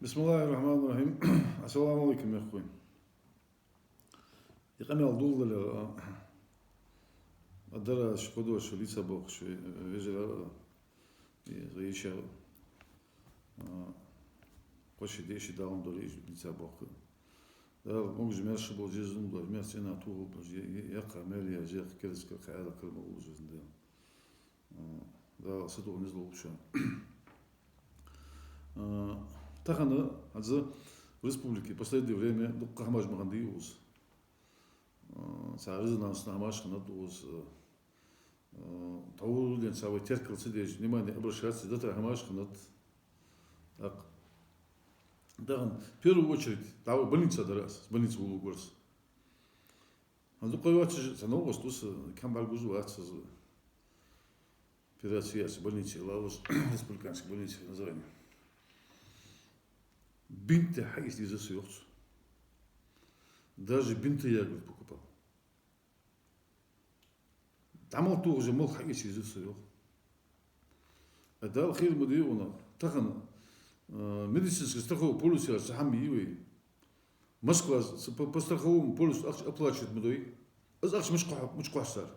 بسم الله الرحمن الرحيم. السلام عليكم يا اخوي. يقام الدول الدرا شقدو شو ليس بوق شو يجرا يشا قش ديش داون دولي ليس بوق ده موج ماشي بو جزم دو ماشي انا تو يقع مالي جاك كرس كعاده كلمه وجز ده صدق نزلوا بشان تخنا هذا республики последнее время дукка хамаж маганди уз сарызна снамаш хнат уз таулен савы теркалцы деш внимание обращаться до хамаж хнат так да в первую очередь там больница дарас больница был горс а дукка саногос тус камбал гузу ац операция больница лаус республиканской больницы название بنت حقيقي دي زوجته даже بنت ياكل покупал عمل تو جمال حقيقي دي زوجته ده الخير مديونا تخن медицинский страховой полис я сам يوي Москва по страховому полису оплачивает мдой аз مش قحصار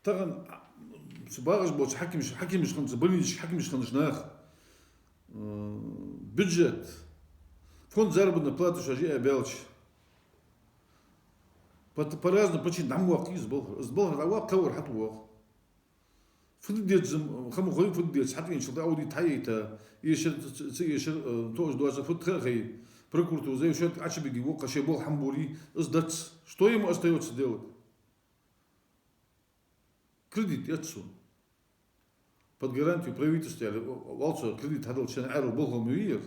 تخن سباغش بوش حكيمش خمسة بنيش حكيمش خمسة ناخ بيدجت فوند заработной платы шажи обелч по-разному почти нам вак избол авак товар حتى وак فديت زم خمو خوي فديت حتى إن شاء الله أودي تايتا يشر توش دوازة فد خي прокуратура زي شو عشان بيجي وقع شيء بول حمبوري إصدت что ему остается делать кредит يتسو под гарантию правительства волцо кредит hadal чен ару болгом юир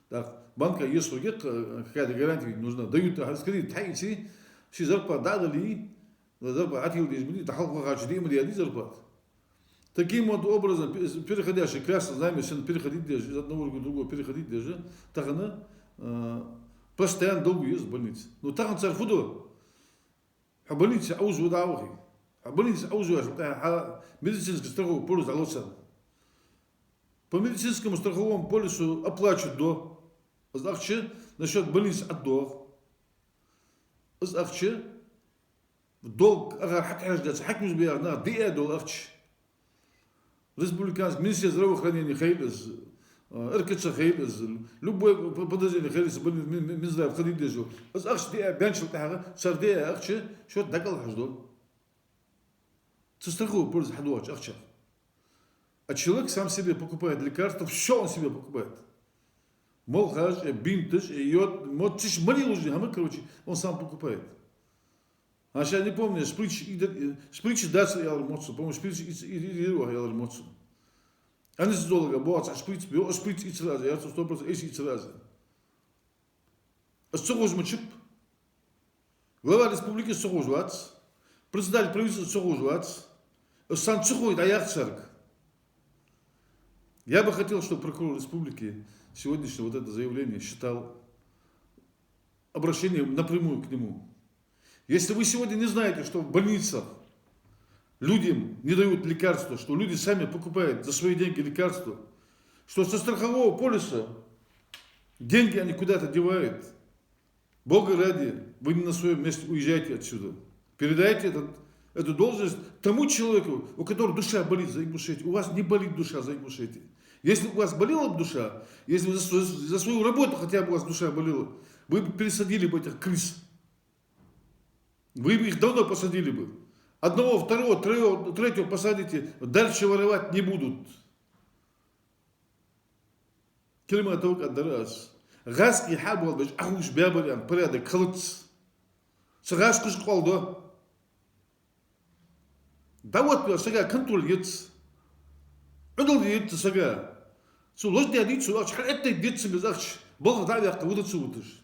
так банка если какая-то гарантия нужна дают кредит тайти شي зарплата дали зарплата атил диш будет халка гачди мы диади зарплат таким вот образом переходящий красный знамя сын переходить из одного к другому переходить даже так она постоянно долго есть в больнице но так он царфуду а больница аузу даухи больница аузуаш медицинский страховой полис залосан. По медицинскому страховому полису оплачивают до. Значит, насчет больницы от до. Значит, долг, ага, хаким сбер, на ДЭ долг. Республиканский министр здравоохранения Хейлес, РКЦ Хейлес, любой подозрение Хейлес, Минздрав ходить дежу. Значит, ДЭ бенчил тага, сар ДЭ, значит, что дакал хаждол. Страховой полис хадуач, ахча. А человек сам себе покупает лекарства, все он себе покупает. Молхаж, бинтаж, йод, мотиш, манилужи, а мы, короче, он сам покупает. А сейчас не помню, шприч даться я лармоцу, по-моему, шприч и я лармоцу. А не с долго, боац, а шприч и сразу, я 100% и сразу. А что возьму чип? Глава республики Сохожвац, председатель правительства Сохожвац, сам Цухой даяк церк. Я бы хотел, чтобы прокурор республики сегодняшнее вот это заявление считал обращением напрямую к нему. Если вы сегодня не знаете, что в больницах людям не дают лекарства, что люди сами покупают за свои деньги лекарства, что со страхового полиса деньги они куда-то девают, Бога ради, вы не на своем месте уезжайте отсюда. Передайте эту должность тому человеку, у которого душа болит, заебушите. У вас не болит душа, заебушите. Если у вас болела бы душа, если за свою работу хотя бы у вас душа болела, вы бы пересадили бы этих крыс. Вы бы их давно посадили бы. Одного, второго, третьего посадите, дальше воровать не будут. Кельма только один раз. Гаски хабал беш ахуш бябарян, порядок, халыц. Сагаш куш колдо. Да вот сага контроль ец. Удал ец сага. Су ложь да дит су аш хатта дит су газач. Бог да я куда су утыш.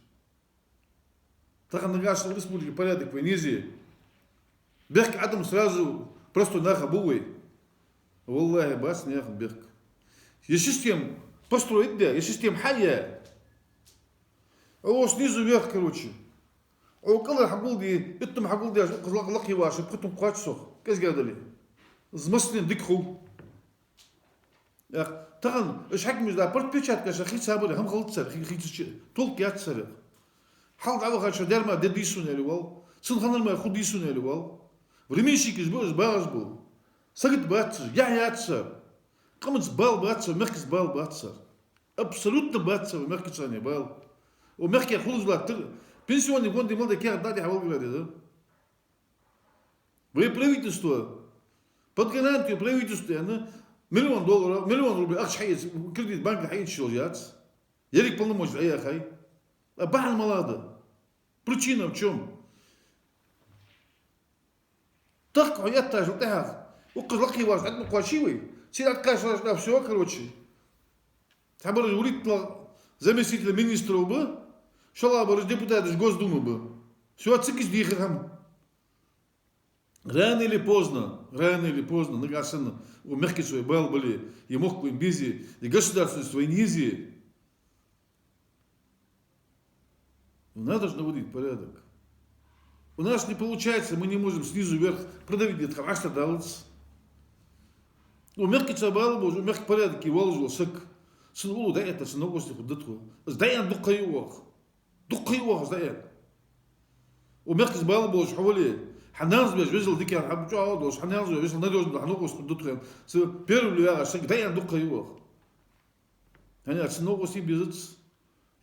Так на гаш республики порядок в Низе. Берк Адам сразу просто нахабуй. Валлахи бас не берк. Есть система построить, да, есть система хая. А вот снизу вверх, короче. وقال حقول دي اتم حقول دي قلق يواش بقتم قوات سوق كاس قاعد لي زمسني ديكخو تغن ايش حكمش ده портпечатка خي صابر هم غلط خي толк ятсар حال على خاطر درما دديسون اللي وال سن خنر ما خديسون اللي وال временщик из бос باز бу сагт бац я ятсар قمت бал бац меркс бал бац абсолютно бац меркс не бал و мерки خلص пенсионный фонд имел такие даты хавал говорит да вы правительство под гарантию правительства $1 миллион, миллион рублей, ах, حيز كريدит банк حيز شغلات, يليك полномочия, ай, ахай, а бахал молодо. Причина в чем? Так, я тоже так, указал его, это плачивый, сейчас откажешь на все, короче. Там был улит заместитель министра бы, шла бы депутат из Госдумы бы, все отсекись дихам. Рано или поздно, нагасано, у Меркесу и Бал были, и мог им бизи, и государственство и низи. Надо же наводить порядок. У нас не получается, мы не можем снизу вверх продавить, это хорошо далось. У Меркеса Бал был, у Мерк порядок, и волжил сык. Сынулу, да это, сынок гости ходатку. Сдаян дукаюох, сдаян. У Меркеса Бал был, шхавали. حنانز بيج بيجل ديك حب جو دوش حنانز بيجل ندوش حنوقس قدوتهم سو بيرو ليا شك دايا دوقا يوخ يعني сногоси бежит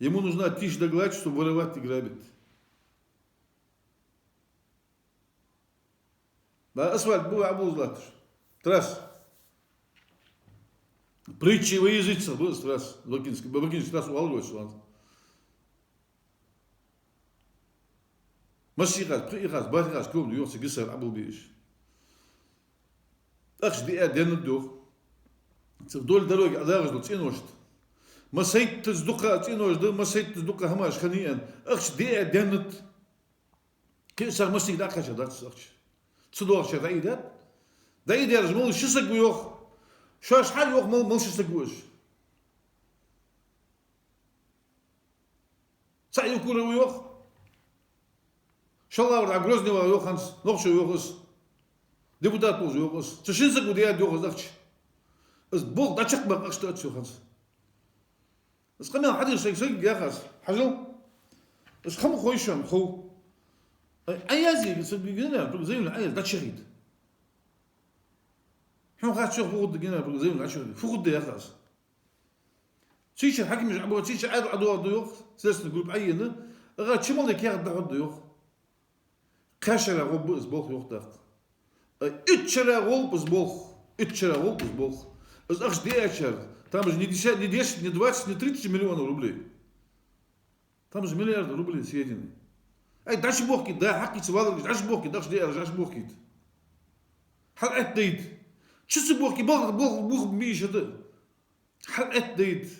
ему нужна тишь да гладь чтобы воровать и грабить да асфальт был обузлатыш трасс притчи выезжится был трасс бакинский трасс уалгой шван مسيرات بريغاز بارغاز كوم يوم سجسر أبو بيش أخش دي أدين الدور تدول دروج أدارج دو تينوشت ما سيت تصدقها تينوش ده ما سيت تصدقها هماش خنيئا أخش دي أدينت كيسر مسير دا خش دارس أخش تصدق شيء دايدات دايدات مول شسق ويوخ شاش حال يوخ مول شسق ويش سعي يكون ويوخ شالله ورا Грознева يوخانس نقش يوخس депутат بوز يوخس تشينسك وديات يوخس دخش اس بول داشك بقى اشتات يوخانس اس قمنا حد يسيق يا خاص حجو اس خم خويشم خو ايازي سبينا زي الاياز داشريد حنا خاص شوف فوق دقينا زي العشر فوق يا خاص شيش حكم مش عبوا شيش عاد عدو ضيوخ سلسله جروب عينه غا تشمل لك يا ضيوخ كاشرا غوب زبوخ يوختاق اتشرا غوب زبوخ از اخش دي اشر там же не 10, не 20, не 30 миллионов рублей. Там же миллиарды рублей съедены. Ай, дашь бохки, да, хаки цвалович, дашь бохки, дашь бохки. Хал эт дейт. Часы бохки, бог миша да. Хал эт дейт.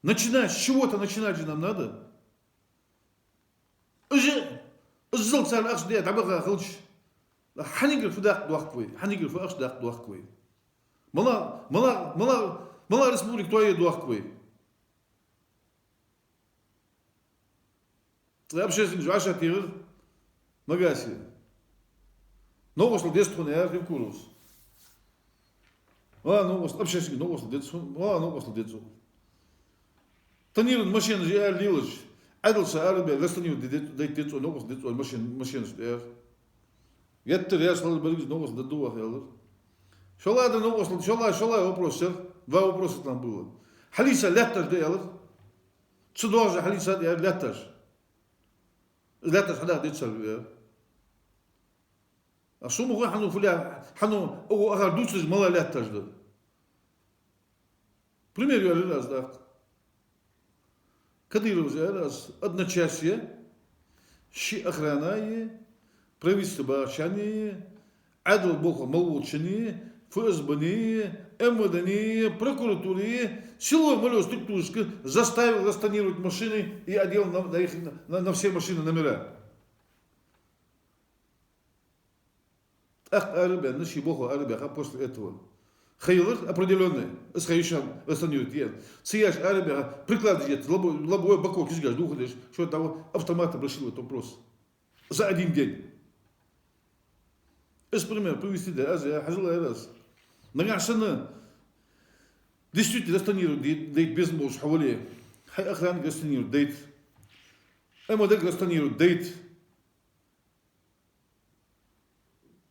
Начинать, с чего-то начинать же нам надо. Уже الزلط صار أخش ديت عبقى خلش حنيجر في داق دوخكوي حنيجر في أخش داق دوخكوي ملا رسمولك توي دوخكوي لا بشيء نجوا عشرة تير مقاسي نوصل ديستون يا أخي كولوس نوصل أبشيء نوصل ديستون نوصل ديستون تنير المشين جاء ليلج عدل سأربي لستنيو ديت نوقس ديت المشين ستير يتر يصل البريز نوقس ددوه خيالر شو الله هذا نوقس شو الله وопросер два вопроса там было حليسة لاتر ديالر تصدوج حليسة ديال لاتر حدا ديت سر أشوف مغوي حنو فلان حنو أو أخر دوسج ملا لاتر ده пример я раз да Кадыров раз одночасье, щи охранае, правительство башане, адл бога молчание, ФСБ, МВД, прокуратуре, силой малой структуры заставил расстанировать машины и одел на все машины номера. Ах, арабия, наши бога арабия, после этого. خير определенный с хаишам остановит сияж арабия прикладывает лобовой бакок изгаж духодишь что того автомата решил этот вопрос за один день пример привести да азия хажла раз нагашена действительно расстанирует дейт без муж хавали. Хай охрана расстанирует дейт. МВД расстанирует дейт.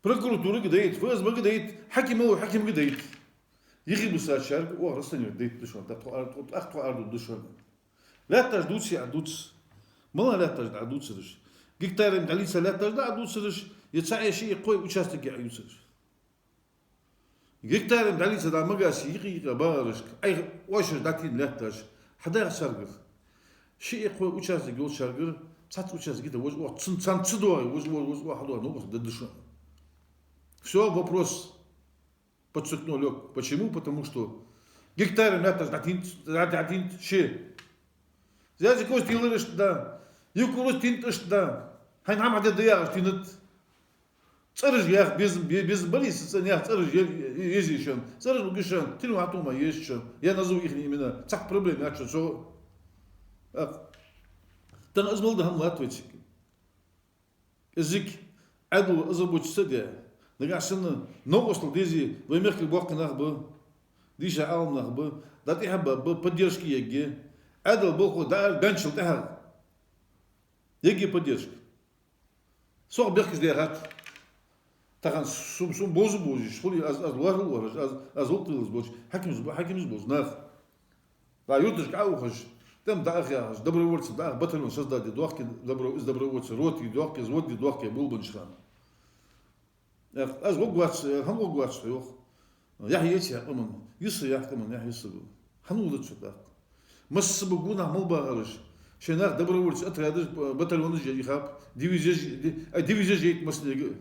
Прокуратура дейт. ФСБ дейт. Хаким дейт. يغيب ساعات شارك ورسني ديت دشون تقول أخطو أرض دشون لا تجدوش عدوش ما لا تجد عدوش سرش جيكتار من علي لا تجد عدوش سرش يتسعي شيء قوي وشاستك عيوش سرش جيكتار من علي سدا مجاسي يغيب بارش أي واشر داتين لا تج حدا شارجر شيء قوي وشاستك يقول شارجر صات وشاستك كده وش تسن تسدوه وش واحد نوبس دشون все вопрос подчеркнул лег. Почему? Потому что гектары надо один ще. Зязи кость делаешь да. Юкурус тинташ да. Хай нам аде даяш тинет. Царж я без болис ценя царж есть еще. Царж лугишан. Тину атома есть еще. Я назову их имена. Цак проблем я что. Тан азмал да хам ответить. Язык аду азабуч садя. نقعسنا نوصل ديزي ويمرك البوق نخبه ديش عالم نخبه داتي حبه بديرشكي يجي هذا البوق دار دانشل تاعها يجي بديرشك صور بيركش ديرات تاعن سوم بوز شغلي از الوهر از وقتلز بوز حكيمز بوز ناخ با يوتش عاوخش تم داخ يا دبر ورس داخ بطل شزدا دي دوخ دبر ورس روتي دوخ زودي دوخ بولبنشخان از وقوات هم وقوات شيوخ يحيى يتيقمن يسر يحكمن يحيى يسر هنولد شداق مس بقونا مو باغرش شناخ دبر ورس اترادش بطل ونج يخاب ديفيزج جيت مسني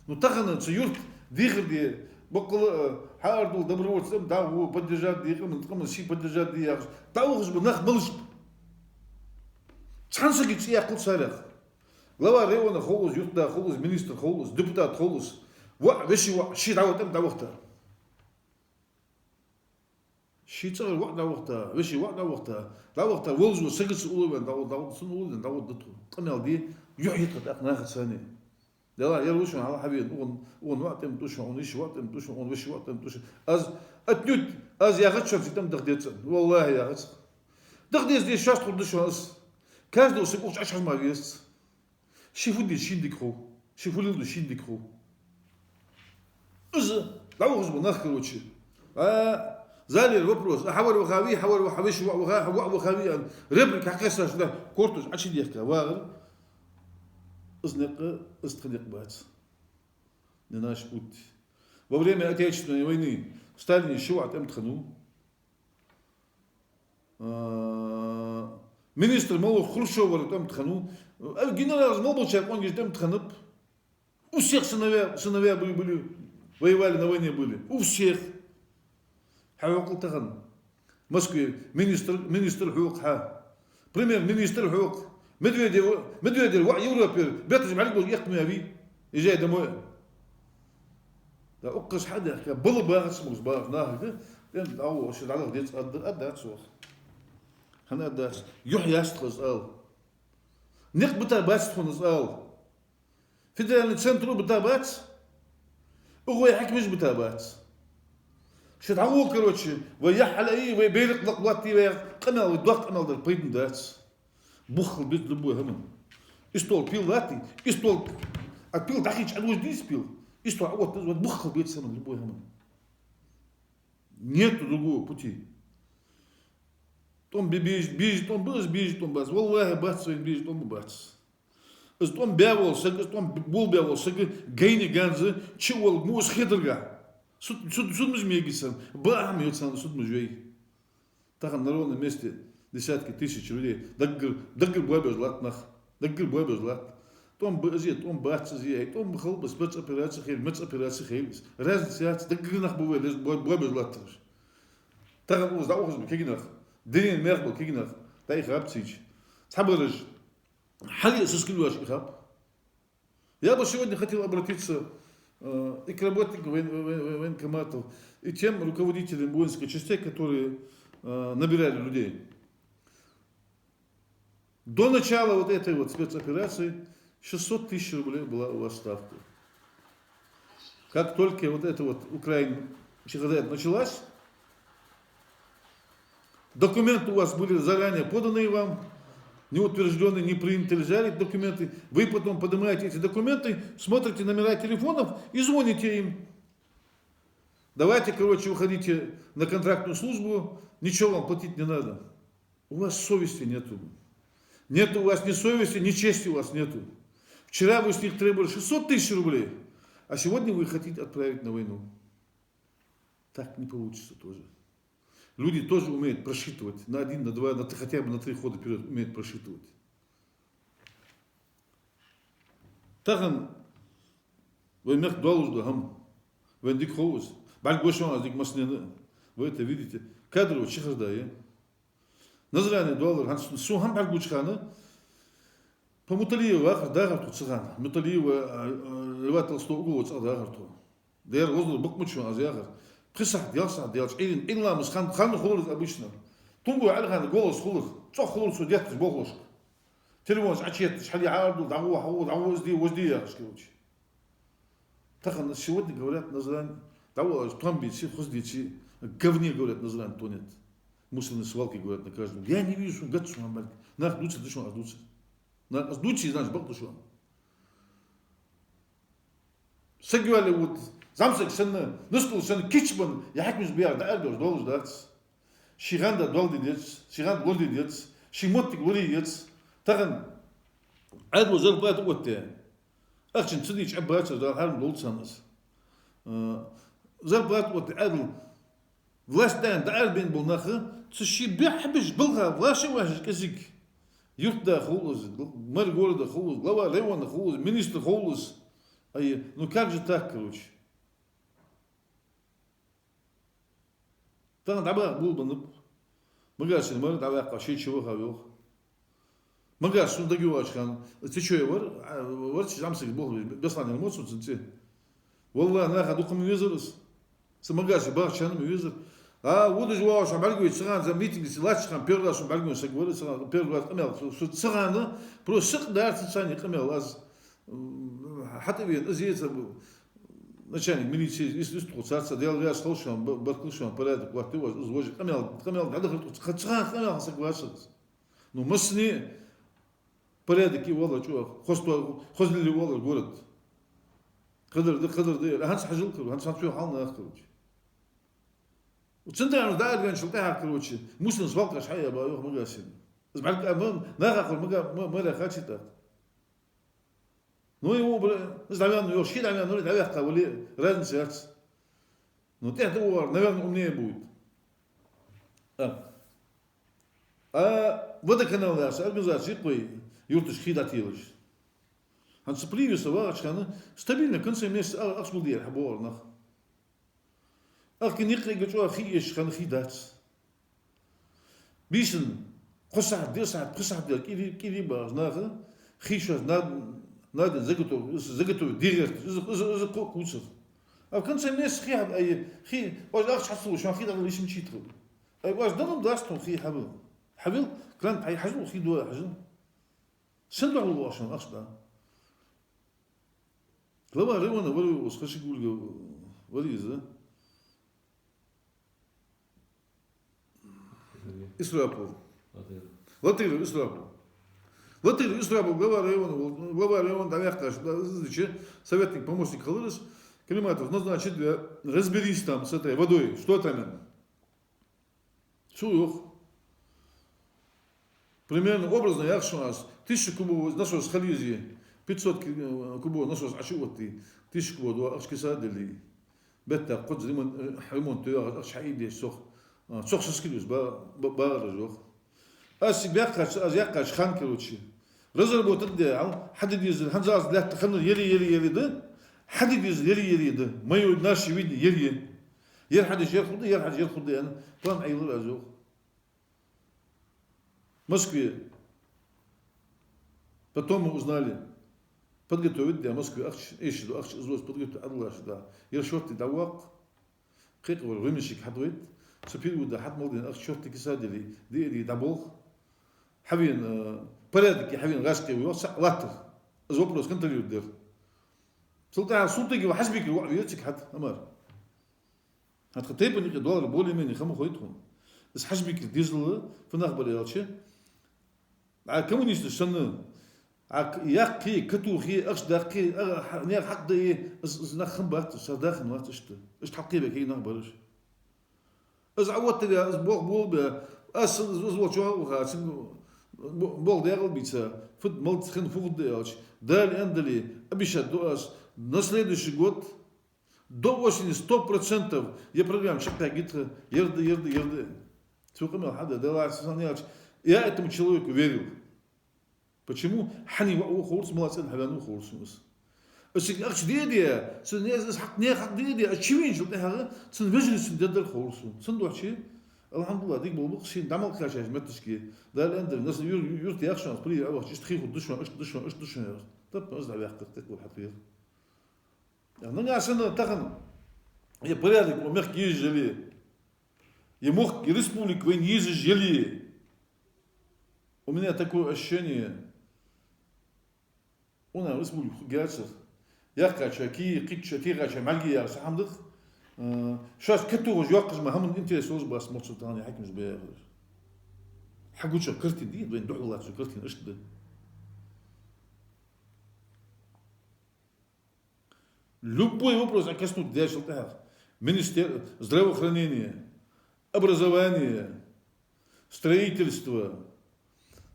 نو تخن سيورت ديخر دي بقل حاردو دبر ورس دا هو بدجات دي من شي بدجات دي تاوخش بنخ ملش تشانسكي ياقل سالخ глава района холос, юрта холос, министр холос, депутат холос. Веши ши даватем давахта. Ши цар давахта, веши давахта. Давахта волжу сагыс уловен дават сын уловен дават дату. Канал ди юхит так нахат сани. Дала я лучше على حبيب он وقتم توش он ايش وقتم توش он وش وقتم توش از اتنوت از يا غتش تم دغديت والله يا غتش دغديت دي شاش تقدش واس كاز دو سيقوش 10 ما بيست شوفوا دي شينديكرو شوفوا لي شينديكرو إذا لو غزبوا نخلوتشي زالي الوبروس حول وخاوي حول وحويش وخاوي ربك حقيسة شده كورتوش عشان يحكي واغر إزنق استخدق بات نناش بوت وبريمة أتيتشنا ويني ستالين شو عتم تخنو министр мол Хрущев там тхану, генерал Молчак, он говорит, там тханып. У всех сыновья были, воевали на войне были, у всех. Хавакл тахан. В Москве министр Хук ха. Премьер-министр Хук. Медведев, Европе, Бетр Жмалик был ехать ави, езжай домой. Да, оказывается, хада, было бы смог сбавить, да, да, о, что надо где-то отдать сох. هنا داس يحيى يستخلص نق بتابات تخلص فيدرال سنترو بتابات هو يحكمش بتابات شد عوو كروتشي ويحل اي ويبيرق لقواتي ويقنال ويدوق قنال دار بيدن داس بخل بيت لبوه همن استول بيل لاتي استول البيل داخيش عدوش ديس بيل استول عوض بخل بيت سمن لبوه همن нету другого пути. Том бежит, том бац. Валлахи бац своим бежит, том бац. Из том бявол, том бул бявол, гейни ганзы, чего мус хитрга. Суд мы жмегисам, бам, йотсан, суд мы жвей. Так на ровном месте десятки тысяч людей. Даггер буабез латнах, даггер буабез лат. Том базит, том бац зияй, том бхал спецоперация хейл, мецоперация хейл. Разница, даггер нах буабез латнаш. Так мы сдаухыз бекегинах. دين ميربل كيجنر ده يخاب تيجي صبرج حالي اساس كل واش يخاب я бы сегодня хотел обратиться и к работникам военкоматов, и тем руководителям воинской частей, которые набирали людей. До начала вот этой вот спецоперации 600 тысяч рублей была у вас ставка. Как только вот эта вот Украина началась, Документы у вас были заранее поданы вам, не утвержденные, не принятые, взяли документы. Вы потом поднимаете эти документы, смотрите номера телефонов и звоните им. Давайте, выходите на контрактную службу, ничего вам платить не надо. У вас совести нету. Нет у вас ни совести, ни чести у вас нету. Вчера вы с них требовали 600 тысяч рублей, а сегодня вы хотите отправить на войну. Так не получится тоже. Люди тоже умеют просчитывать на 1, на 2, хотя бы на 3 хода вперед умеют просчитывать. Таган, вы мех должны гам, вы дик хоус, бальгошон дик маснены. Вы это видите? Кадрово чихардая. Назраны доллар, сухам бальгучхана. По Муталиева ахр дагарту цыган. Муталиева Льва Толстого уголовца дагарту. Дер воздух букмучу азягар. Присах делать. Илла мусхан хан холод обычно. Тунгу альган голос холод. Цох холод судят боглошк. Телефон ачет шали арду даву возди яшкевич. Так на сегодня говорят назран даву томбичи хоздичи говне говорят назран тонет. Мусорные свалки говорят на каждом. Я не вижу, что гад шуман. Нах дуться, ты что, дуться. На дуться, знаешь, бог душу. Сагивали вот, замсак сенна, нускул сенна кичбан, я хакмиш биар, да аргош, долуш дартс. Шиганда долди дец, шиганд голди дец, шимоттик воли дец. Таган, арго зарплат отте. Ахчин цидич аббача, да харм долцанас. Зарплат отте, арго. Властан да арбин был нахы, цши бихбиш былга, влаши важиш казик. Юртда холос, мэр города холос, глава района холос, министр холос. Ну как же так, короче? Там dabaq был бы, магашин мэр dabaq каши чего хавёх. Магашин дагюашхан, ты что я вар чамсик бог бесланин моцун цинти. Wallah наха дукам визерус. Самагаши бахчаным визер. Вот же ваш амбаргует сран за митинг силачхан первый раз амбаргует сагвары сран первый раз камел срана просто срдар сани камел аз حتى بين أزيد начальник милиции из царца делал я слушал барклышан порядок вахты воз камел хацхан согласен. Ну масни порядок и вала чё хозли вала город قدر هانس حجلك هانس شو حالنا أخرج وتصدق أنا داير كان شلتها كروتشي مسلم سواق شحية بقى مجاسين بس بعد كمان ناخذ ما لا خاتشتها Ну его наверное, его щит, наверное, наверх вали разница. Но это наверное, умнее будет. Водоканал наш организация кой юртыш хидатилыш. Он сопливился варочка, стабильно в конце месяца ахмудир хаборнах. Ах книг говорю, хиеш хан хидат. Бишен қосад кири базнаха хиша надо заготовить директор кучер. А в конце месяца хи واش حصلوا شو خي دغ ليش مشيتو اي واش ضرب داستو خي حبل كان اي حاجه خي دو حاجه سندوا واش اصلا لما ريونا ولي وسخش يقول ولي ذا اسرابو لطير اسرابو لطير اسرابو глава района давяхташ советник помощник Халырыс Климатов назначит, разберись там с этой водой, что там. Сух. Примерно образно, я у нас 1000 кубов насос Хализии, 500 кубов насос Ачивоты, 1000 кубов Ашкисадели, Бетта, Кодз, ремонт, Ашхаиди, Сох Сискилюс, Баражох. А себя Азиакаш Хан, короче. Разработать, حدد يزل, Ханзас для Хану еле-еле да. حدد يري ده ما يودناش يودي يري يرحد ياخد انا طبعا ايضا ازوق Москве потом мы узнали подготовить для Москвы ищу злость подготовить الله да я шорты давак قيقوا رمشك حدويت سبيل ودا حد مولدين شورتي كسادلي دي دابوخ حبين порядки حبين غاسكي ويوسع لاتر زوبلوس كنت اللي يدير سلطة صوتك وحسبك الوعي يتك حد أمر هتخطيب إنك $1 более-менее خمو خويتهم بس حسبك ديزل فنخبر يالشي على كمونيست السنة ياقي كتوخي أخش داقي نير حق دي نخم بات صداخن وات إيش تحقي بك هي نخبرش إز عودت لي إز بول أس إز شو وخا بول ديال بيتسا فد ملت خن فوق ديالش دال أندلي أبيش دوس نسليدش год до 80-100% я программ шагта гит ерды. Сколько мел хада дала санялч. Я этому человеку верил. Почему? Хани وخورس ملاسن حلانو خورس مس. أشيك أخش ديدي سنيز حق نيا حق ديدي أشيوين شو تهاجر سنفجر سندر خورس سندو شيء الحمد لله ديك بقول شيء دعمل كاشة ما تشكي ده الأندر الناس يرتي أخشان بري أول شيء تخيخ ودشوا إيش دشوا طب أزعل يحقق تقول حقيقة يعني عشان تخن هي порядок ومخ يجلي يمخ республик وين يجلي у меня такое ощущение أنا республик جالس يا كاشا كي قيتش تي غاشا مالجي يا سحمدخ شاش كتو جواقش ما هم انت سوز باس مرسلتاني حكم جبيه حقو شكرتي دي وين دوح الله شكرتي ايش ده Любой вопрос, коснуть дальше, министерство, здравоохранение, образование, строительство,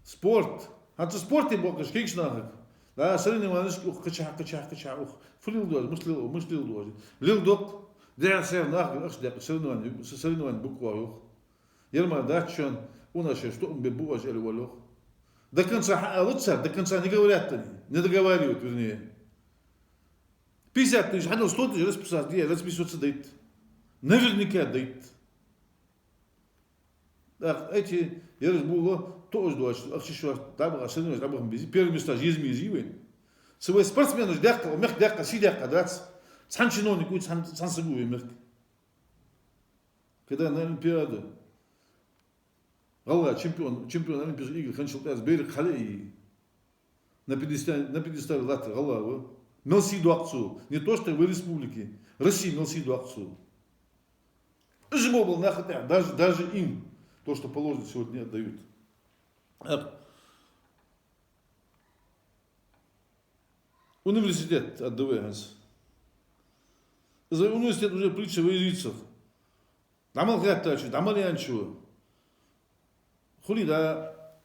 спорт. А то спорт и бокаш, кикшнахак. Да, сырный манышки, качах, флил дуаз, мышлил дуаз. Лил док, да, сэр, нахак, ахшдяк, сырный буква, Ерма датчан, у нас что он бебуаз или валох. До конца, до конца не говорят, не договаривают, вернее. 50 тысяч, حنا 100 тысяч расписать, где расписываться дает. Наверняка дает. Эти, я разбула, тоже дуаш, ахшишуаш, табах, ашенуаш, табах, бизи, первые места жизни изивен. Свой спортсмен, дякка, мех дякка, си дякка, дац. Сан чиновник, сан сагуе мех. Когда на Олимпиаду, Галла, чемпион Олимпийских игр, ханчил таз, берег халей. На пьедестале латер, Галла, Мелсиду акцию. Не то, что в республике. Россия Мелсиду акцию. Жимо был нахотя. Даже им то, что положено, сегодня не отдают. Университет отдавается. За университет уже притча в языцах. Дамал хаттачу, дамал янчу. Хули да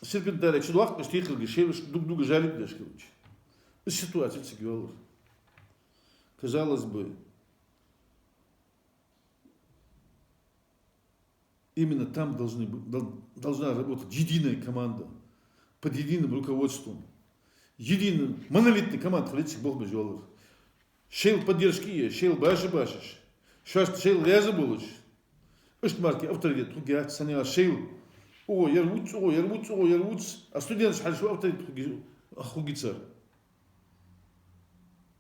серпентария, чудовак, штихал, гешевиш, друг жалит, дашкевич. Ситуация цигёлов. Казалось бы, именно там должна работать единая команда, под единым руководством. Единый, монолитный команда, хлебчик Бог бежалов. Шейл поддержки, шейл башиш. Шейл ляза булыч. Эшт марки авторитет, хугят, саня шейл. О, ярвуц. А студент шальшу авторитет хугицар.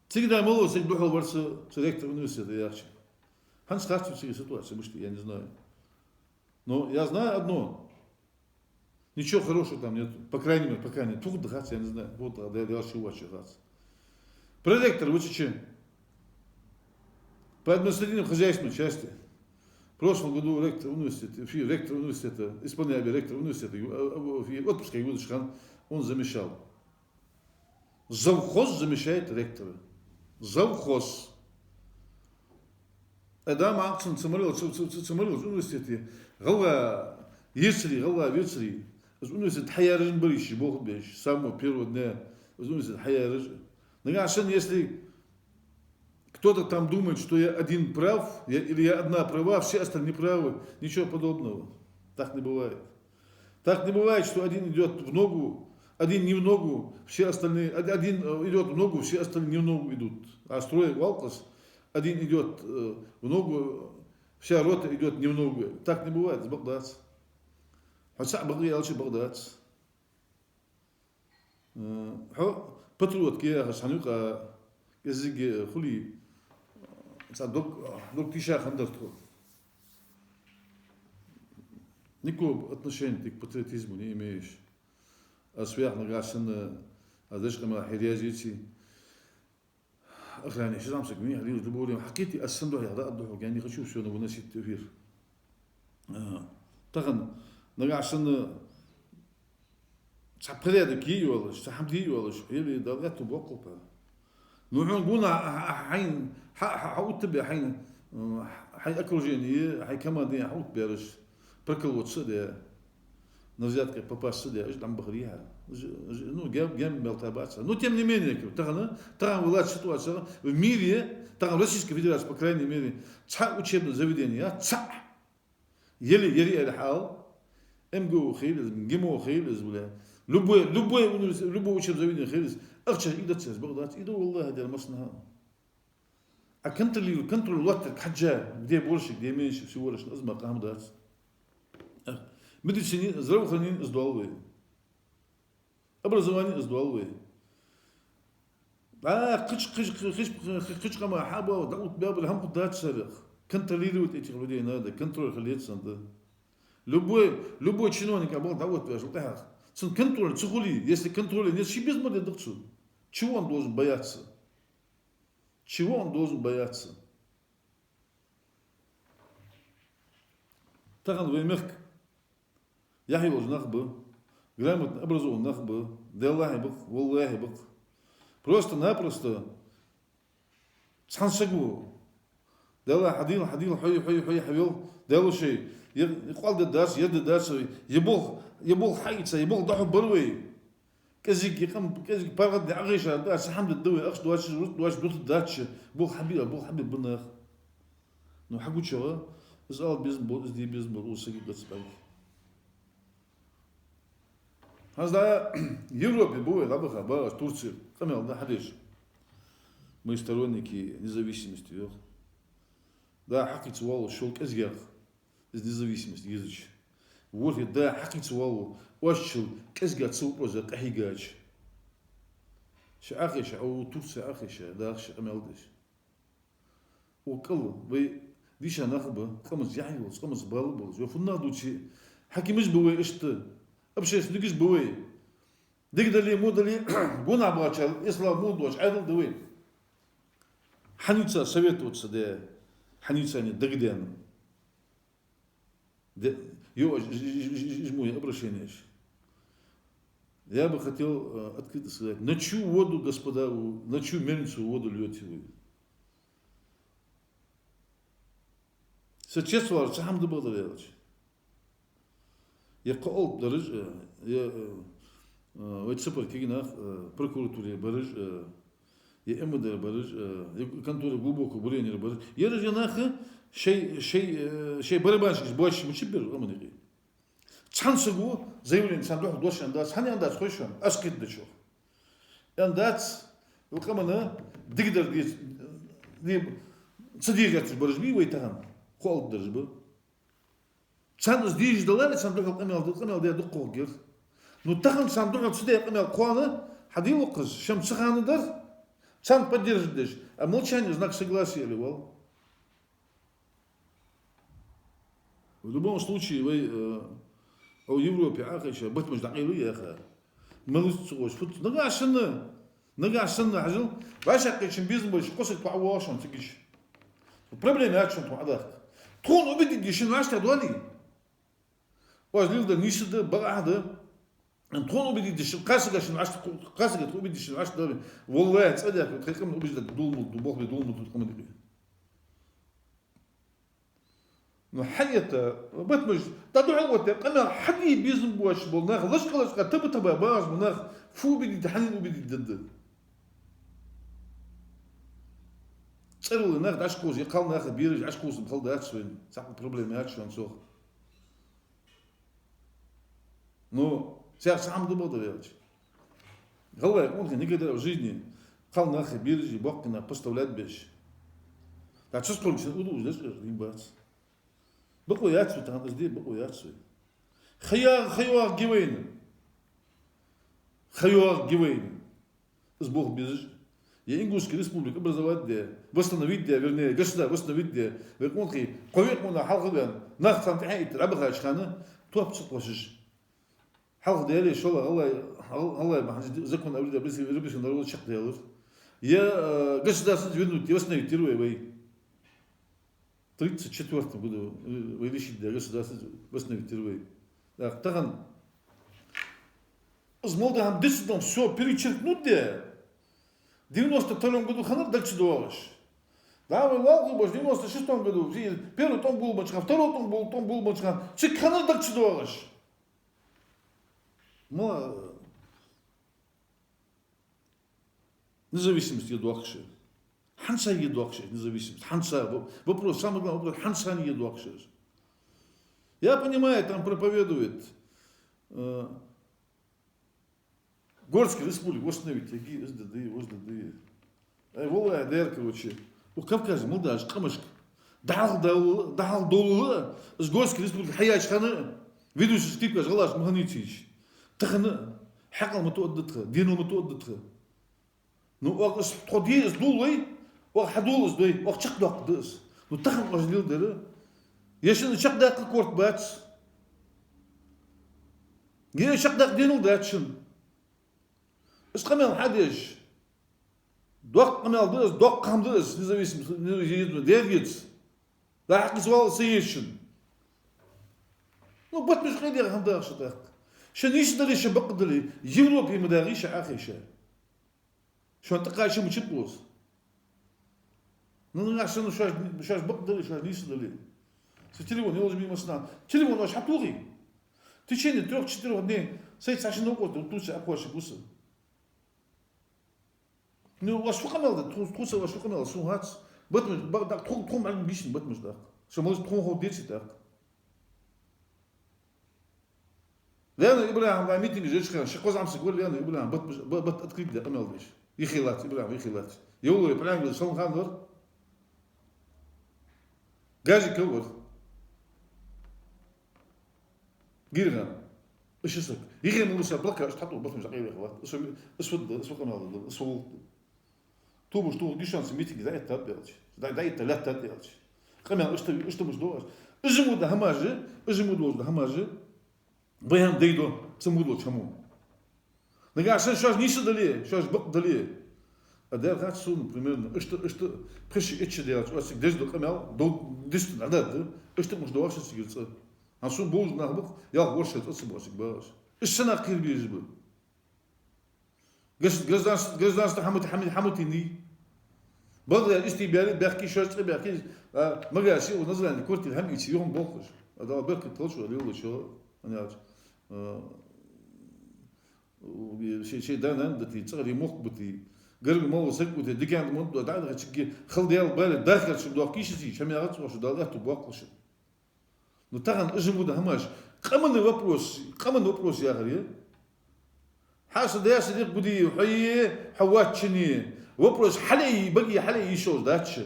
Всегда молод, всегда духал варса ректор университета ярче. Хан страшно в ситуации, я не знаю. Но я знаю одно. Ничего хорошего там нет. По крайней мере, пока нет. Тут дыхаться, я не знаю. Вот, я дальше увачу дыхаться. Проректор вычечен. По административному хозяйственной части. В прошлом году ректор университета, исполняющий ректор университета, отпуска Юдышхан, он замещал. Завхоз замещает ректора. Завхоз. Адам Аксон самолет университете. Гала Вицри. Университет Хайярыжин Борищи, Бог беш. С самого первого дня университет Хайярыжин. Нагашен, если кто-то там думает, что я один прав, или я одна права, все остальные правы, ничего подобного. Так не бывает. Так не бывает, что один идет в ногу, один не в ногу, все остальные, один идет в ногу, все остальные не в ногу идут. А строя Валкас, один идет в ногу, вся рота идет не в ногу. Так не бывает, с Багдац. Хотя Багдац ялчи Багдац. Патриот кия хашанюка язык хули. Док тиша хандарту. Никакого отношения к патриотизму не имеешь. أسوياق نقاشن أدش كما حريازيتي أخلاني شو زعم سكمي عليه دبولي حكيتي السندو هذا أدوه يعني خشوف شو نبغى نسيت تفير تغن نقاشن سبريد كيولش سحمديولش يلي دلت بوقفه نوعون قلنا حين حاول تبي حين حين أكروجيني حين كمان دي حاول بيرش بركل وتصدق نزيد كباباس صدق إيش عم بخريها نو جام ملتابات نو تيم نمينك تغن ولاد سитуация в мире تغن Российская Федерация по крайней мере цح учебное заведение цح يلي الحال امجو خيلز جيمو خيلز ولا любой учебное заведение خيلز أخشى إذا تسير بغداد إذا والله هذا المصنع كنترول الوقت حجة بدي بورشك دي ميش في ورش أزمة قام دات مدري سنين زرو خلينين إزدوالوي أبرزواني إزدوالوي قش قما حابة ودعوت باب الهم قدات سرق كنترولي وتأتي هذا كنترول خليت سند любой чиновник обал дعوت بيش وتحق سن كنترول تقولي если كنترول нет شي без моды докцу чего он должен бояться? Чего он должен бояться? Таган веймерк. Яхи лож нахбы. Грамотно образован нахбы. Делахи бак, воллахи бак. Просто-напросто. Цхансагу. Дела хадил, хуй, хавил. Делу шей. يقال الدرس يد الدرس يبغى حيصة يبغى ضحى بروي كذي يقام كذي بارد عغيش الدرس حمد الدوي أخش دواش دوت الدرس بوخ حبيب بناخ نو حقو شغل إزال بيزن بول إزدي بيزن بول وسقي قص بعيد هذا يوروبي بوي لابخا باش تركيا كمل ده حديش мы сторонники независимости да حقي سوالو شول كأزياخ из независимости языч. Вот да حقيقة والله واشل كأزجات سوق وزا قحيجاج. شأخيش أو ترسى أخيش داخش أمالدش. وكل بي ديش نخبة خمس يحيوس خمس بالبوز وفنا دوتشي حكي مش بوي إشت أبشيش نقش بوي ديك دلي مو دلي قونا باشل إسلام مو دوش عدل دوي حنيتsa советоваться да حنيتsa не дагден мой обращение. Я бы хотел открыто сказать, на чью воду, господа, на чью мельницу воду льете вы? Сейчас var, сам да буду делать. Я قلت درج я واتسبر كيناخ прокуратуре барыж я МВД барыж я конторе глубоко бурение барыж я рожнах شيء بربانش больше مشبر أمنيكي. تانسقو زيولين سندوح دوش عنداس هني عنداس خوشون أسكت دشوا. عنداس وكمان دقدر دي صديقات برجبي ويتهم خالد درجبه. سندوس ديج دلالة سندوح القمل ده دقوق غير. نتهم سندوح صديق القمل قوانا حدي وقز شمس خانة در سند поддерживаешь. А молчание знак согласия или вал? В любом случае, вы о Европе, ахиша, быть может, дaqilы яха, мэлэцугош, фут, нагашына хажил, ваша кэчин бизнес больше, косит по авуашан, тикиш. Проблема ачун туадах. Тон убедит дишин вашта дуали. Возлил да нишда, багада. Тон убедит дишин, касагашин вашта, касагат убедит дишин вашта дуали. Воллай, цадяк, хэкам убедит дулму, дубохли дулму тут командирует. حياته بتمش تدعو وتق أنا حدي بيزن بواش بولناخ ليش خلاص كتب تبع باز مناخ فو بدي تحنين وبدي ضد تصيروا ناخد عشكوز يقال ناخد بيرج عشكوز بخل ده أتسوين صح البروبليمات شو نسوق نو سير سام دبل ده يالش غلا ممكن نقدر في жизни قال ناخد بيرج يبقى بستولات بيش لا تشكل شو ودوز ليش ريبات بقوا ياتسو تهندس دي بقوا ياتسو خيار جوين сбог бежит я ингушский республика образовать де восстановить де вернее государство восстановить де вернее قويت من حلقة بين نختم في حياة ربها شخانة توقف وشش حلقة ديالي شو الله ما حد زكون أولي بس ربي شنو شق ديالور يا قصدي أصلا يبنوا تيوسنا يتيروا وي 1934 году выращили государство восстановить впервые. Так, таган, с молодым десятом все перечеркнуть, да. В 92 году ханар дальше дуалаш. Да, вы лалку бош, в 96 году, первый том был бачка, второй том был бачка, чек ханар дальше дуалаш. Мало независимость едуакши. Ханса едуакши, независимость. Ханса, вопрос, самый главный вопрос, ханса не едуакши. Я понимаю, там проповедует Горская республика, восстановить, ОСДД. Волая, ДР, короче. У Кавказа, Молдаж, Камышк. Дал долы, с Горской республики, Хаяч ханы, ведущий скрипка, Галаш, Маханитич. Таханы, Хакал матуаддатха, Дину матуаддатха. Ну, вакс тходи с дулой, вак хадул с дой, вак чакдак дыс. Ну, тахан ажлил дыры. Если на чакдак корт бац. Где чакдак дину датшин. Искамел хадиш. Док камел дыс, док кам дыс, независимо, дергец. Да, хакизвал сеешин. Ну, бат миш хадир хамдах шатак. شنيش دلي شبق دلي يوروبي مداريش عاخيشة شو أنت قاعد شو مشبوس نحن عشان شاش بق دلي شاش نيش دلي ستليفون يوز بي مسنا تليفون واش حطوغي تشيني تروح تشتري هني سيت عشان نقول توش أقواش بوس نو واش فوق مال توش واش فوق مال شو هات بتمش بقدر تخون معلم بيشن بتمش ده شو موز تخون هو ديتش ده لأن إبراهيم لا ميتين جيش خير شقوز عم سقول لأن إبراهيم بت أتكلم ده قمل ديش يخيلات إبراهيم يخيلات يقول إبراهيم صلى الله عليه وسلم جاجي كور جيران إيش اسمك يخي من وسط بلكة تحطوا بس مش عقيل إخوات اسود قمل اسود توبش تو ديشان سميتين ده يتابعش ده يتلات تابعش قمل إيش مش دوش إجمو ده هماجة إجمو دوش ده هماجة بيان ديدو تمودو تشمو نجا عشان شاش نيش دليه شاش بق دليه ادير غات سون بريمير اشت بريش اتش ديال واش ديش دو قمال دو ديش العدد اشت مش دواش سيغص هنسون بوز نهبط يا ورشه تصب واسك باش السنه قيل بيجب غزدان حموتيني بغدا استيبالي بحكي شاش بحكي مغاشي ونزل كورتي هم يتي يوم بوخش هذا برك تلش ولا يولو شو أنا شيء دانا دتي تصغري مخ بتي قرب ما وصلت بتي دكان مود داعي تشكي خل ديال بال داخل شو دوك كيشتي شميرات واش دالات بوقش نو تاغن اجمو ده هماش قمن وبروس يا غري حاس داس ديك بدي حي حوات شني وبروس حلي بقي حلي يشوز داتش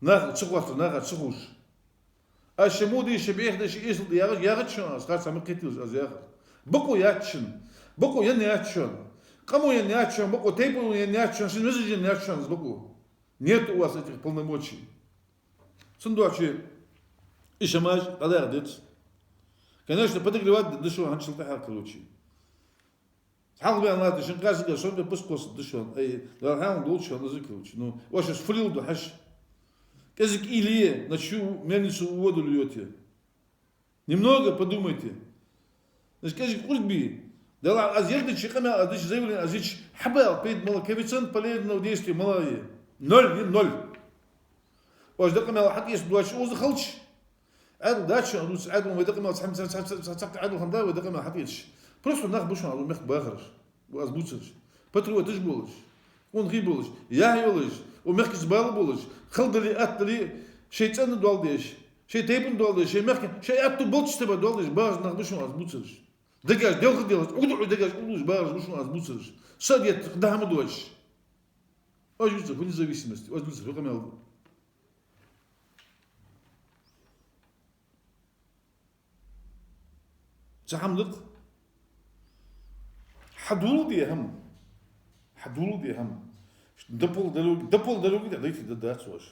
ناخذ تسقط ناخذ تسقوش الشمودي شبيه ده شيء يصل ياغد شون أصغر سامي كتير أزياغ بقو ياتشن بقو ينياتشون قامو ينياتشون بقو تيبو ينياتشون شنو مزج ينياتشون بقو нет у вас этих полномочий صندوقشي إيش ماج هذا يردت конечно подогревать дышу عن شلته حال كلوشي حال بيان لا دشن قاس قاس شو بس قص دشون أي لا هم دول شو نزكلوشي نو واش فليل دو حش Казик Илье, на чью мельницу воду льете. Немного подумайте. Значит, казик Ульби, да азерды чекана, а дичь заявление, а дичь хабал, пейд малакевицен, полезного действия малая. Ноль. واش دقة ما واحد يسبدو هادشي وزخلتش عاد داتش ندوس عاد ما دقة ما تحمل عاد الخمدا ودقة ما حطيتش بروستو ناخذ باش نعرفو مخ باخرش وازبوتش باترو تجبولش ونغيبولش ياهيولش ومخ زبال بولش خلدلي اتلي شيطان دولديش شي تيبن دولديش شي مخ شي اتو بولش تبا دولديش باز ناخذ باش ازبوتش دقاش ديال خديوش ودعو دقاش قولوش باز باش ازبوتش صديت قدام دوش واش يوسف وين зависимости واش يوسف رقم تحملت حدود هم دبل دلوقتي دايتي دات واش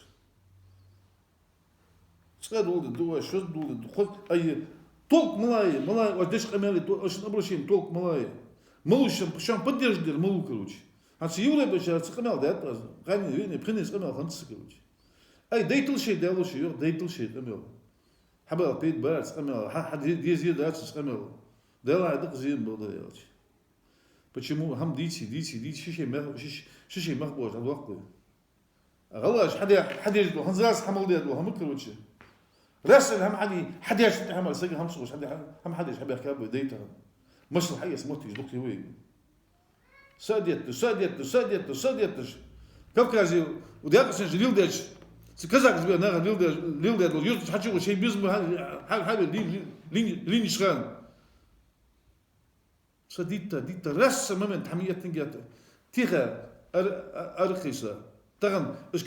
تقدر دواش شو دول خذ اي толк ملاي واش داش قمالي واش نبرشين толк ملاي ملوش شان بديش دير ملو كروش هاتش يولا باش تقمال دات غاني وين برينيس قمال خمس كروش أي ديتل شيء ديالو شيء ديتل شيء قميل حبل بيت بارس قميل حد ديزي دارس قميل ديلا عدق زين بوضع يالش почему هم ديتي شيء مخبوط على الوقت غلاش حد يجدو هنزاس حمل ديالو هم كروتش راسل هم حد يشتي حمل سجل هم صوش هم حد يحب يحكي بديتها مش الحقيقة سموتي يجدوك وين ساديت كافكازي ودياقسن جليلدش كذاك زبير ناغ ليلدش ويوت حاجه شيء بيزم حال لين شغان ديتا رس ممن تحمية تنجات تيغا أرخيصة تغن إش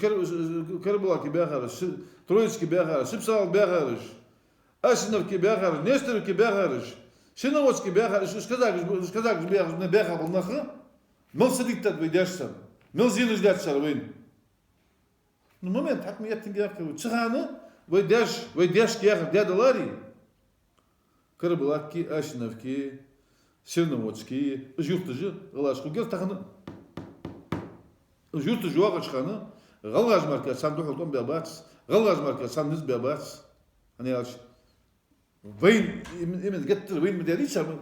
كربلاكي بيغارش ترويسكي بيغارش سبسال بيغارش أشنركي بيغارش نيستركي بيغارش شنوسكي بيغارش إش كذاك بيغارش بيغار بالنخرة مل سديتا بيداشسن مل زينش داتسر وين المومنت حكمية تنجات وتشغانة ويداش كياغ دادلاري كربلاكي أشنركي Сирноводский, журтыжы, галашку гертахны. Журтыжы вагачханы, галгаж марка сандухалтон бабац, галгаж марка сандыз бабац. Они аж وين إمن قتل وين مداريسة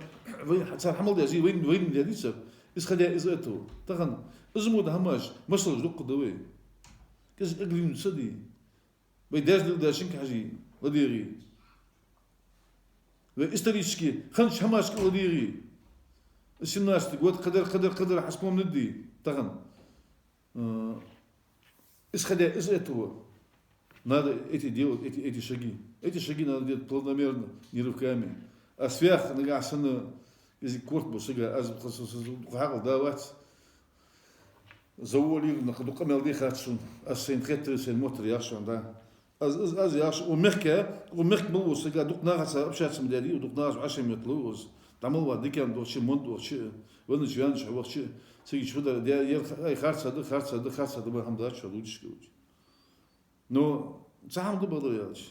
وين صار حمل دازي وين مداريسة إس خدها إزقته تخن إزمود هماش مصر جدق دوي كز أقليم صدي ويداش داشين كحجي وديري وإستريشكي خنش هماش كوديري الناس تقول قدر حسبهم ندي تغن إس خدها إزقته надо эти делать эти шаги надо делать планомерно не рывками а сверх нагасаны из корпуса аз хагал давать заволил на ходу камел дихатшун аз сен хеттер сен мотор яшун да аз яш ومخك بلو سجا دوق ناقص ابشات مداري ودوق ناقص 10 متلوز تعمل وادي كان دوق شي مونت دوق شي وانا جوان شي وقت شي سيجي شو ده اي خارصه ما هم داش لوجش Но сам добавляешь.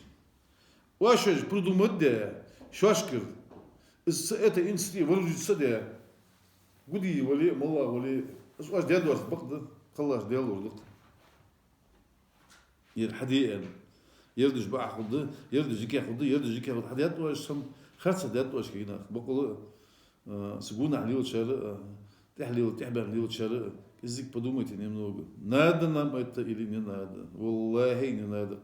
Ваши придумать да, шашкир. Из этой инициативы выручится да. Гуди вали, мала вали. Ваш дядя вас бакда, خلاص диалог. الحديقة يردش بقى خد يردش ياخد حديات واش سم خاصة دات واش كينا بقول سجون عليه شارع تحليل تحبر عليه شارع ازيك подумайте немного надо нам это или не надо والله не надо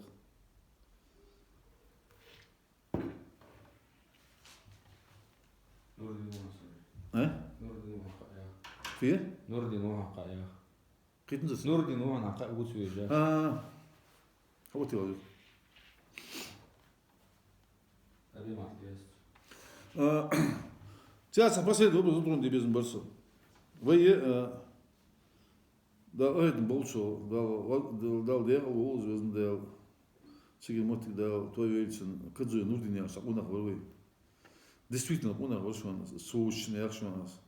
فيه نوردين وحقا يا قيت نزل نوردين وحقا وتويجا هو تيوجد أبي ما تيست تياس بسيط هو بزطرون دي بيزن برسو وهي да это болчо дал дел волз везн дел сиги мотик дал той вельцен кыджы нуждин я сакуна хвой действительно куна вошон соучне якшманас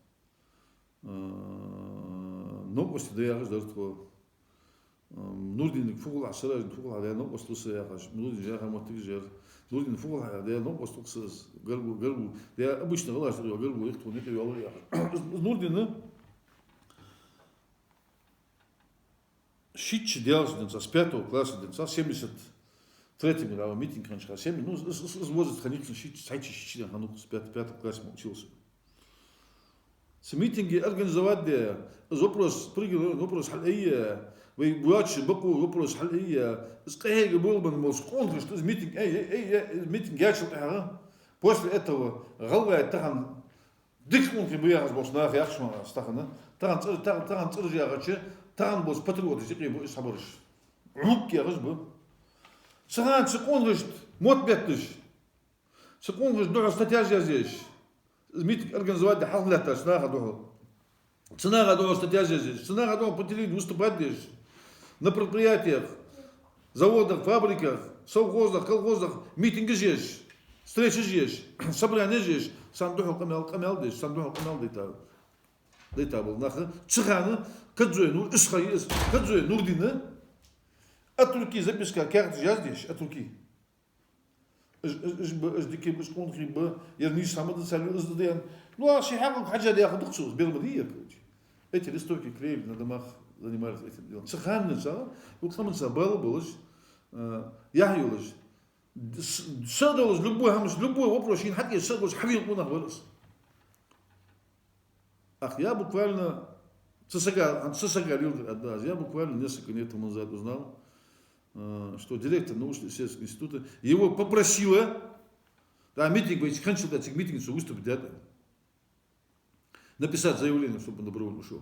но после да я ждартко нуждин фугул асраж фугул على но после я хаш нуждин я мотик жер нуждин фугул على но после ксыз гырбу я обычно глаз гырбу их то не кривал я нуждин Шитч делался с 5 класса, с 73-м дал митинг, конечно, 7, ну, с возраста, конечно, шитч, с 5 класса учился. С митинги организовать, вопрос, прыгал, вопрос حلقية, ويبواتش بقوا вопрос حلقية, скажи, был бы, мол, сконтры, что митинг, митинг гячил, после этого, голова, тахан, диксконтры бияхас, бос, нах, яхшман, стахана, тахан, цыржиягачы, تان بوس باتريوت يجي بو يصبرش عمق يا غزبه سغان سكون غشت موت بيتش سكون غشت دو استراتيجيا زيش ميت организовать حفلة снага до استراتيجيا زيش снага до потерять выступать на предприятиях заводах фабриках совхозах колхозах митинги здесь встречи здесь собрания здесь сандух камел здесь сандух камел ديتا بالنخ تشغانه كتزوي نور اسخايس كتزوي نور دينا اتركي زبسكا كارت جاздиш اتركي اش ديكي باش كون خيب يرني سامد سالو ازديان نو شي حاجه دي ياخذ خصوص بالمديه ايت الاستوكي كريب ندماغ занимались этим делом تشغان نسا وكمان سبال بولش яхюлж. Садолж любой вопрос, ин хатки садолж хавил кунах вырос. Ах, я буквально цесага лил отдаз. Я буквально несколько лет тому назад узнал, что директор научно-исследовательского института его попросила, да, митинг, кончил этих митингов, выступить, да, написать заявление, чтобы он добровольно ушел.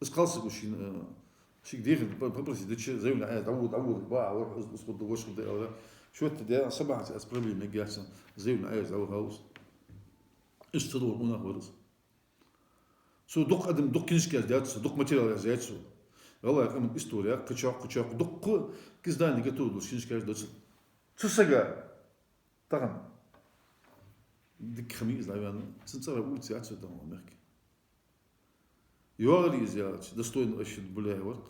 Сказал мужчина, попросить, да че, заявление, что это, да, собака, с проблемой, гасен, заявление, заухаус. И что это он вырос. Со док адам док киншки азиатсо, док материал азиатсо. Вала кам история, качак, док киздани готов до киншки азиатсо. Цусага, таган. Дик хмиз, наверное, ценцара улицы азиатсо там Америки. Юари азиатсо, достойно вообще более ворк.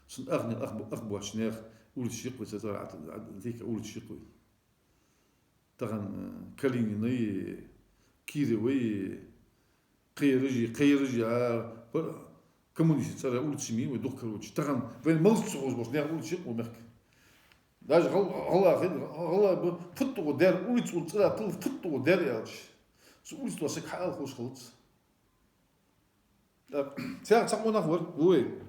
Сын ахбуачнях улицы шиквы, ценцара атика улицы шиквы. Таган Калинины, Киревы, قيرجي коммунисты царя улицы мимо дух короче таган вен молчу возможно не улицы умерк даже гала футту дер улицу царя тыл футту дер ялч с улицу сак хал хош холц да царя самона вор ой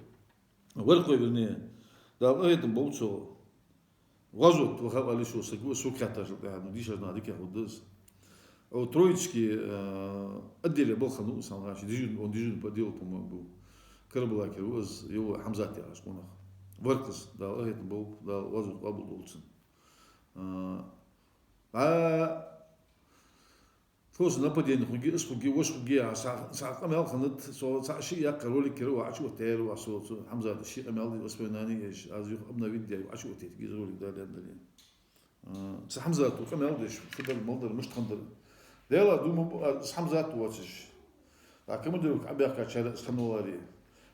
воркой вернее да это болчу вазут вахали шо сак суката да диша на дике ходс Троицкий отделе был хану самраш, он дежурный по делу, по-моему, был. Карабалакер, его Хамзат я шконах. Варкас, да, это был, да, вазу абу долцин. Фоз нападение, хуги, сакамел ханат, ши я короли киру, ачу теру, асо Хамзат, ши амел воспоминания, азю обновить дяю, ачу тет, гизроли далее. Хамзат, камел деш, футбол молдер, муж хандер. Дела думаю, с Хамзат watches. А кому дают абяка чара сханулари,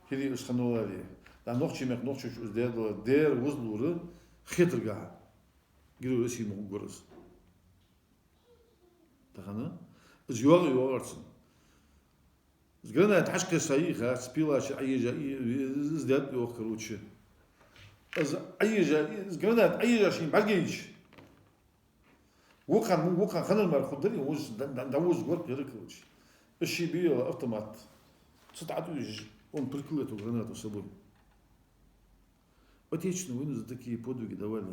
хили сханулари. Да ночи мек ночи сделала дер возлуры хитрга. Гиру си могурс. Тахана. Юарцин. Сграна ташка саиха спила аижа сдят его короче. Аижа сграна аижа шин багич. وكان خلنا المرخدري ندوز ورق يركوش الشي بيه автомат сатату он прикрыл эту гранату с собой. Отечественную войну за такие подвиги давали,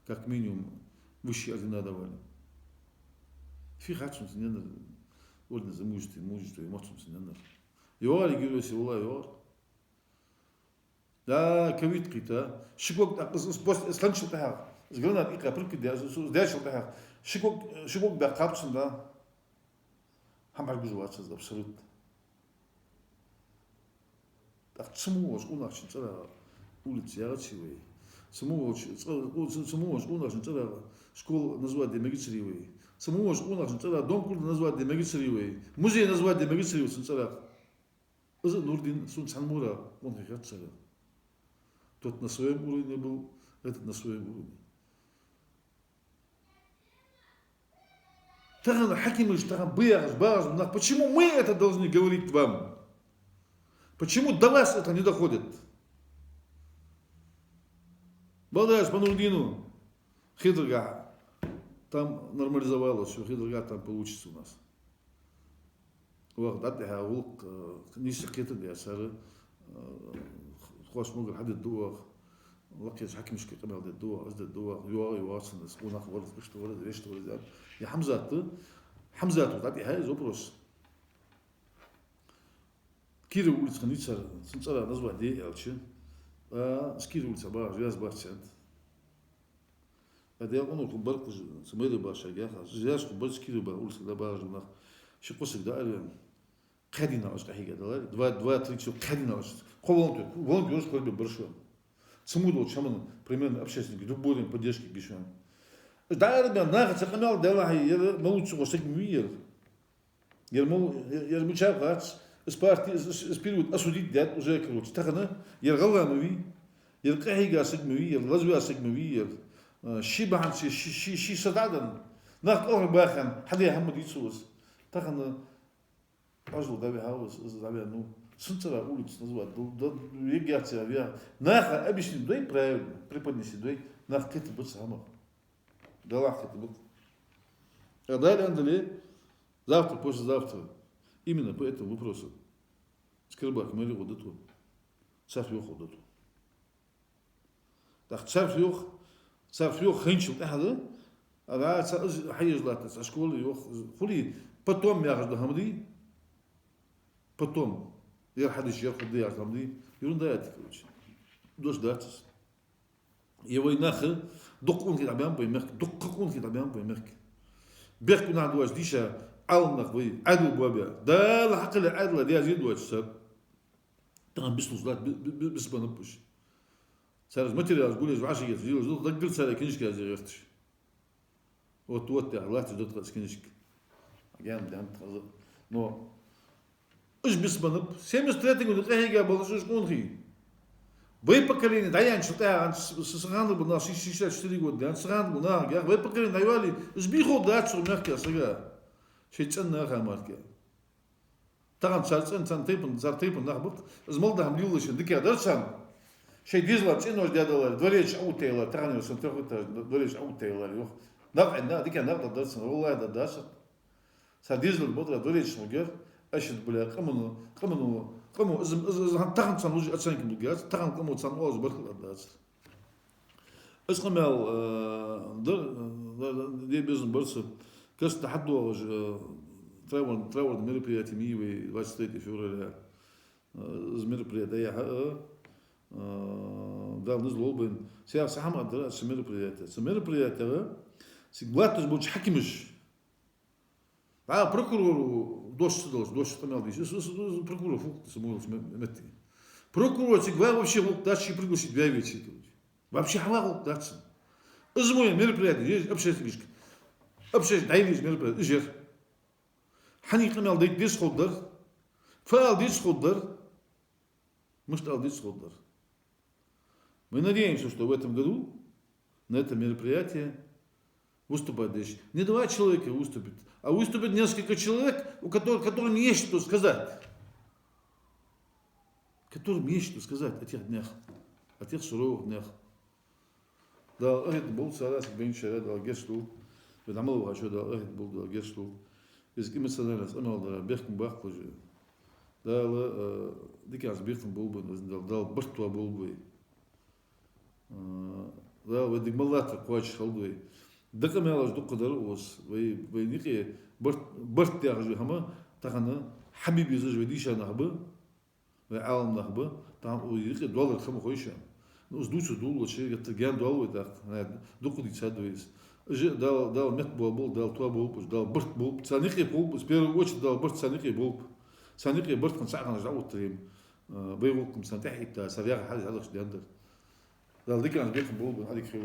как минимум, высшие ордена давали. Фихачимся не надо, орден за мужество, и мочимся не надо. Юар, герои Ула, Юар. Да, ковидки-то, шикок, сланчил тахар, с гранат ика прикрыл, сдячил тахар. Шикок да капсын да, хамар гужватсыз абсолютно. Так цему уж унахшин цара улицы ярачивый, цему уж унахшин цара школу назвать демагицривый, цему уж унахшин цара дом культа назвать демагицривый, музей назвать демагицривый цара. Это Нурдин сун Санмура он хихат цара. Тот на своем уровне был, этот на своем уровне. Таган хаким лишь таган бэш, почему мы это должны говорить вам? Почему до вас это не доходит? Балдаш по Нурдину, хитрга, там нормализовалось, все, хитрга там получится у нас. وقت ده هوق نيش كتير ده سر خواش ممكن حد الدوا وقت حكي مش كتير بعد الدوا قصد الدوا يواصل نسقونا خبر بيشتغل ده يا حمزة وقت هاي زبرس كيرو ولد خنيت سر نزوع دي ألشة سكيرو ولد سبار جاز بارشنت هذا أنا كبرت سمير باشا جاها جاز كبرت سكيرو بقول سكدا بارج نخ شو قصك ده أريان قدينا أشكا هيك ده два три شو قدينا أش قوون بيوش كل برشوا سمودو شامن примерно общественники любой поддержки гишан да أريان ناخد سكمل ده لا هي مولود شو قصك مير يرمو شاب قاتس سبارتي سبيرود أسوديت ده وزي كروت تخنا يرغلا موي يرقى هيك قاسك موي يرغزو قاسك موي شي بعد شي صدادن ناخد أول باخن حد يحمد يسوس تخنا أجل ده بيهاوس ده بينو Сынцера улицу называют. Вегация, наха, объясни, дай правильно, преподнеси, дай, нах, это будет самое. Да лах, это будет. А далее, андале, завтра, послезавтра, именно по этому вопросу. Скрыбак, мэри водоту. Царь ёх водоту. Так, царь ёх хенчил, да? А حيز لاتس أشكول يوخ خلي потом ياخذ همدي потом يرحدش ياخذ دي ياخذ همدي يرون دايت كوتش دوش داتس يوي ناخ دقون كي تعبان بوي مرك دقون كي تعبان بوي مرك بيرك ناع دواش ديشا عالناخ بوي عدو بوابيا دا الحق العدل دي زيد دواش سب تان بيسلوز لات بيسبان بوش سارز ماتيريال تقول عشان يجي دقل سارة كنيش كازي غيرتش وتوتي على تجد تسكنشك جام دام تخزر نو ايش بيسبنب سيمس تريتنج ودقه هيك بالشوش كونخي باي بكلين دايان شتا عن سغاند بنا شيشه شتري قدام سغاند بنا يا باي بكلين دايوالي ايش بيخو دات سو مركا سغا شي تصنع خاماركا طبعا صارت تيبن نخبط زمل ده مليولش ديك درسان شي ديزلات انه دادلر دوريش اوتيلا تاني سنتو دوريش اوتيلا يوخ نقعد ديك نقعد درس والله هذا درس ساديز البودرة دوريش مجر أشد بلا قمنو إذا تاخن صنوج أتسانك مجاز تاخن قمو صنوج بركل الدرس اسمه در دي بيزن برس كاس تحدوا تراور ميربرياتي مي وواستيتي فيورا زميربرياتي دال نزلوا بين سيا صحام قدر سميربرياتي سيغلاتوس بوش حكمش прокурор дош канал здесь прокурор фук самойлс метти прокурор сигва вообще вот дальше пригласить две вещи вообще хавал дальше измой мероприятие здесь общественность дайвис мероприятие жер حني канал дис ходдар фаал дис ходдар муж дал дис ходдар мы надеемся что в этом году на этом мероприятии выступать дальше. Не два человека выступят, а выступит несколько человек, которым есть что сказать. Которым есть что сказать о тех днях, о тех суровых днях. Да, это был сарас, бенчера, да, гешту. Бедамал вахашо, да, это был, да, гешту. Из эмоциональность, амал, да, бехтен бах позже. Да, диказ бехтен был бы, да, бартуа был бы. Да, ведь малата квач халдуй. دكم يلاش دق دروس وينيقي برت ياخذ هما تاخنا حبيبي زوج وديش انا هبه وعالم نهبه تاع وينيقي دولار خم خويشه نوز دوش دول شيء جان دول ودا دق دي تسادويس دال مت بول دال تو بول دال برت بول سانيقي بول سبير وش دال برت سانيقي بول سانيقي برت كان ساعه نرجعوا التريم بيقولكم سنتحي تاع سريع حاجه هذا ايش دندر دال ديك انا بيت بول هذيك خير